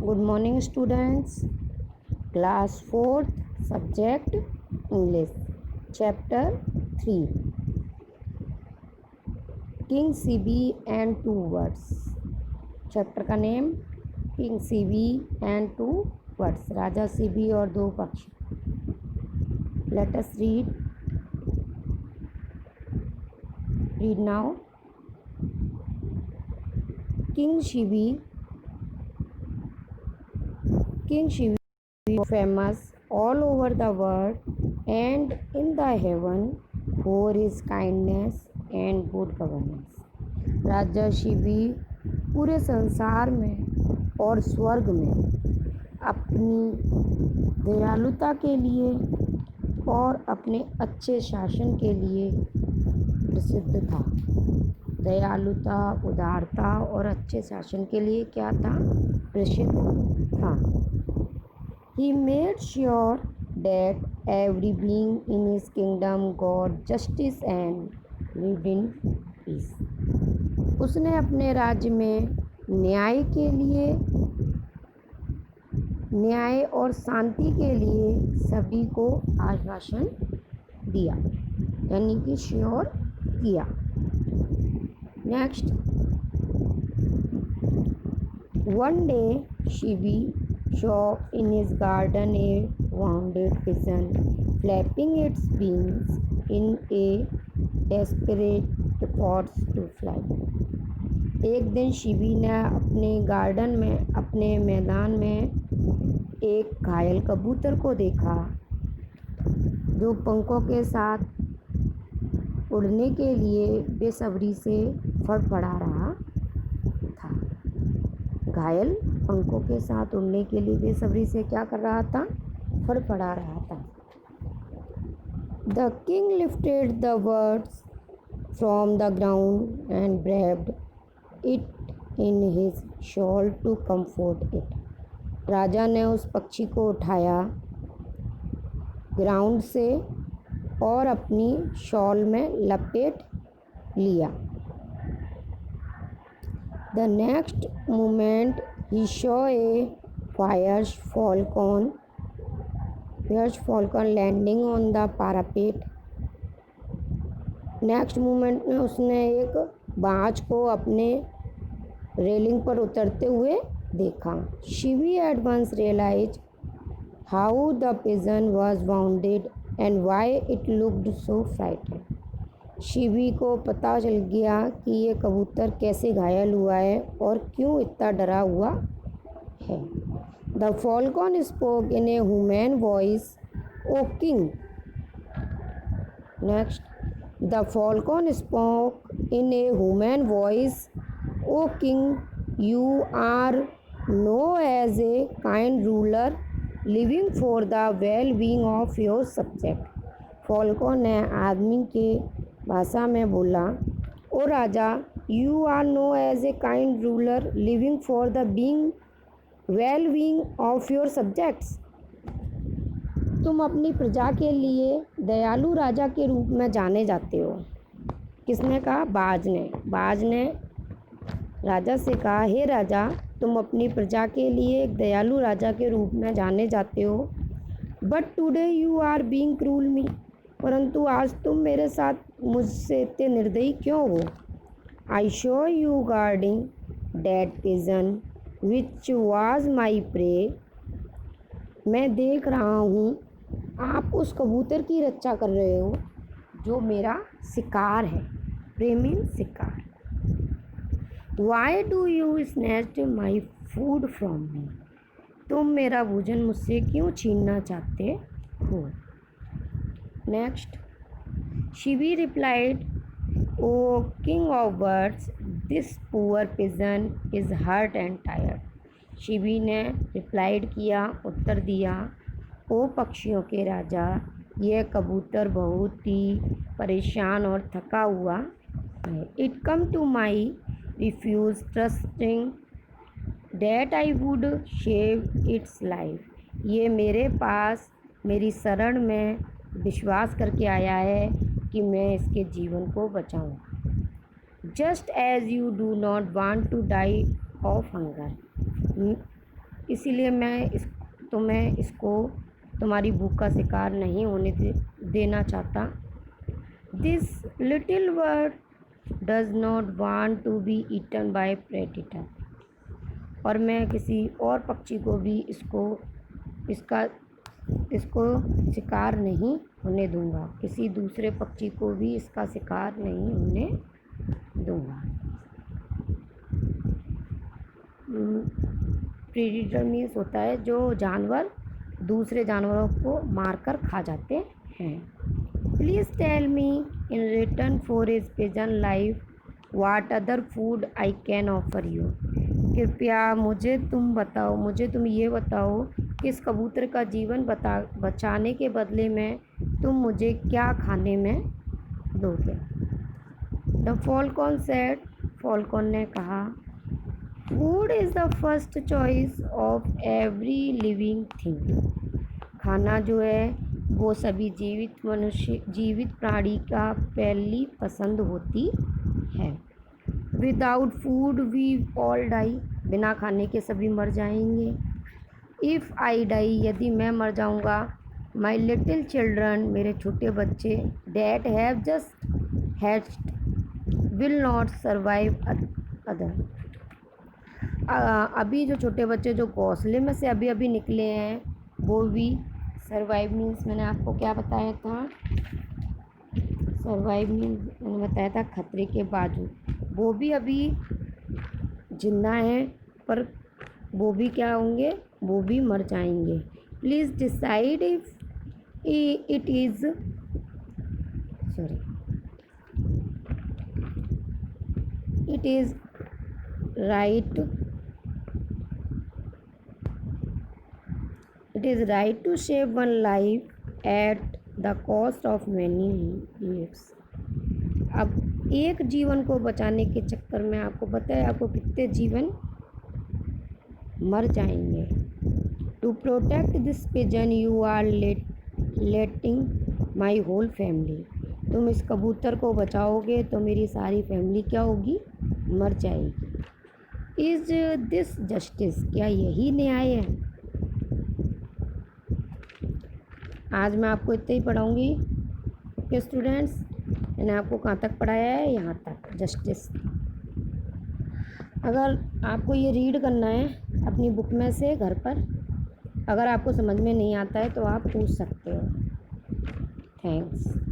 Good morning students. Class 4th subject English. Chapter 3 King CB and Two Words. Chapter का name King CB and Two Words. Raja CB और दो पक्षी. Let us read now. King Shivi famous all over the world and in the heaven for his kindness and good governance. राजा शिवी पूरे संसार में और स्वर्ग में अपनी दयालुता के लिए और अपने अच्छे शासन के लिए प्रसिद्ध था. दयालुता, उदारता और अच्छे शासन के लिए क्या था? प्रसिद्ध था. He made sure that every being in his kingdom got justice and lived in peace. उसने अपने राज्य में न्याय और शांति के लिए सभी को आश्वासन दिया, यानी कि श्योर किया. Next. One day Shivi saw in his garden a wounded pigeon flapping its wings in a desperate efforts to fly. एक दिन शिवी ने अपने गार्डन में, अपने मैदान में एक घायल कबूतर को देखा जो पंखों के साथ उड़ने के लिए बेसब्री से फड़फड़ा रहा था. घायल पंखों के साथ उड़ने के लिए बेसब्री से क्या कर रहा था? फड़फड़ा रहा था. The king lifted the birds from the ground and wrapped it in his shawl to comfort it. राजा ने उस पक्षी को उठाया ग्राउंड से और अपनी शॉल में लपेट लिया. The next moment he saw a fierce falcon landing on the parapet. Next moment में उसने एक बाज को अपने रेलिंग पर उतरते हुए देखा. Shivi at once realized how the pigeon was wounded and why it looked so frightened. Shivi को पता चल गया कि ये कबूतर कैसे घायल हुआ है और क्यों इतना डरा हुआ है. The falcon spoke in a human voice, O king. Next. The falcon spoke in a human voice, O king, you are known as a kind ruler living for the well-being of your subject. falcon ने आदमी के भाषा में बोला, o raja, you are known as a kind ruler living for the well being of your subjects. तुम अपनी प्रजा के लिए दयालु राजा के रूप में जाने जाते हो. किसने कहा? बाज ने राजा से कहा, हे राजा, तुम अपनी प्रजा के लिए एक दयालु राजा के रूप में जाने जाते हो. But today you are being cruel me. परंतु आज तुम मेरे साथ मुझसे इतने निर्दयी क्यों हो? I show you guarding dead pigeon which was my prey. मैं देख रहा हूँ आप उस कबूतर की रक्षा कर रहे हो जो मेरा शिकार है. प्रेमी शिकार. Why do you snatch my food from me. तुम मेरा भोजन मुझसे क्यों छीनना चाहते हो? Next. Shivi replied, O king of birds, this poor pigeon is hurt and tired. Shivi ने रिप्लाइड किया, उत्तर दिया, ओ पक्षियों के राजा, यह कबूतर बहुत ही परेशान और थका हुआ है. It come to my refuge trusting that I would save its life. ये मेरे पास मेरी शरण में विश्वास करके आया है कि मैं इसके जीवन को बचाऊं. Just as you do not want to die of hunger. इसीलिए मैं इसको तुम्हारी भूख का शिकार नहीं होने देना चाहता। This little bird does not want to be eaten by predator. और मैं किसी और पक्षी को भी इसको शिकार नहीं होने दूंगा, किसी दूसरे पक्षी को भी इसका शिकार नहीं होने दूंगा। प्रेडेटर मीन्स होता है जो जानवर दूसरे जानवरों को मारकर खा जाते हैं। Please tell me in return for his pigeon life what other food I can offer you. कृपया मुझे तुम ये बताओ कि इस कबूतर का जीवन बचाने के बदले में तुम मुझे क्या खाने में दोगे। द फॉल्कॉन सेड, फॉल्कॉन ने कहा, food is the first choice of every living thing. खाना जो है वो सभी जीवित प्राणी का पहली पसंद होती है। Without food we all die. बिना खाने के सभी मर जाएंगे। इफ़ आई डाई, यदि मैं मर जाऊंगा, माई लिटिल चिल्ड्रन, मेरे छोटे बच्चे, that have just hatched will not survive other. अभी जो छोटे बच्चे जो घोंसले में से अभी अभी निकले हैं वो भी, सर्वाइव मीन्स मैंने आपको क्या बताया था, सर्वाइव मीन्स मैंने बताया था खतरे के बावजूद, वो भी अभी जिंदा हैं पर वो भी क्या होंगे, वो भी मर जाएंगे। Please decide if it is right to save one life at the cost of many lives. अब एक जीवन को बचाने के चक्कर में आपको पता है आपको कितने जीवन मर जाएंगे। To protect this pigeon you are letting my whole family. तुम इस कबूतर को बचाओगे तो मेरी सारी फैमिली क्या होगी, मर जाएगी। इज़ दिस जस्टिस, क्या यही न्याय है। आज मैं आपको इतना ही पढ़ाऊँगी। ओके स्टूडेंट्स, मैंने आपको कहाँ तक पढ़ाया है, यहाँ तक, जस्टिस। अगर आपको ये रीड करना है अपनी बुक में से घर पर, अगर आपको समझ में नहीं आता है तो आप पूछ सकते हो। थैंक्स।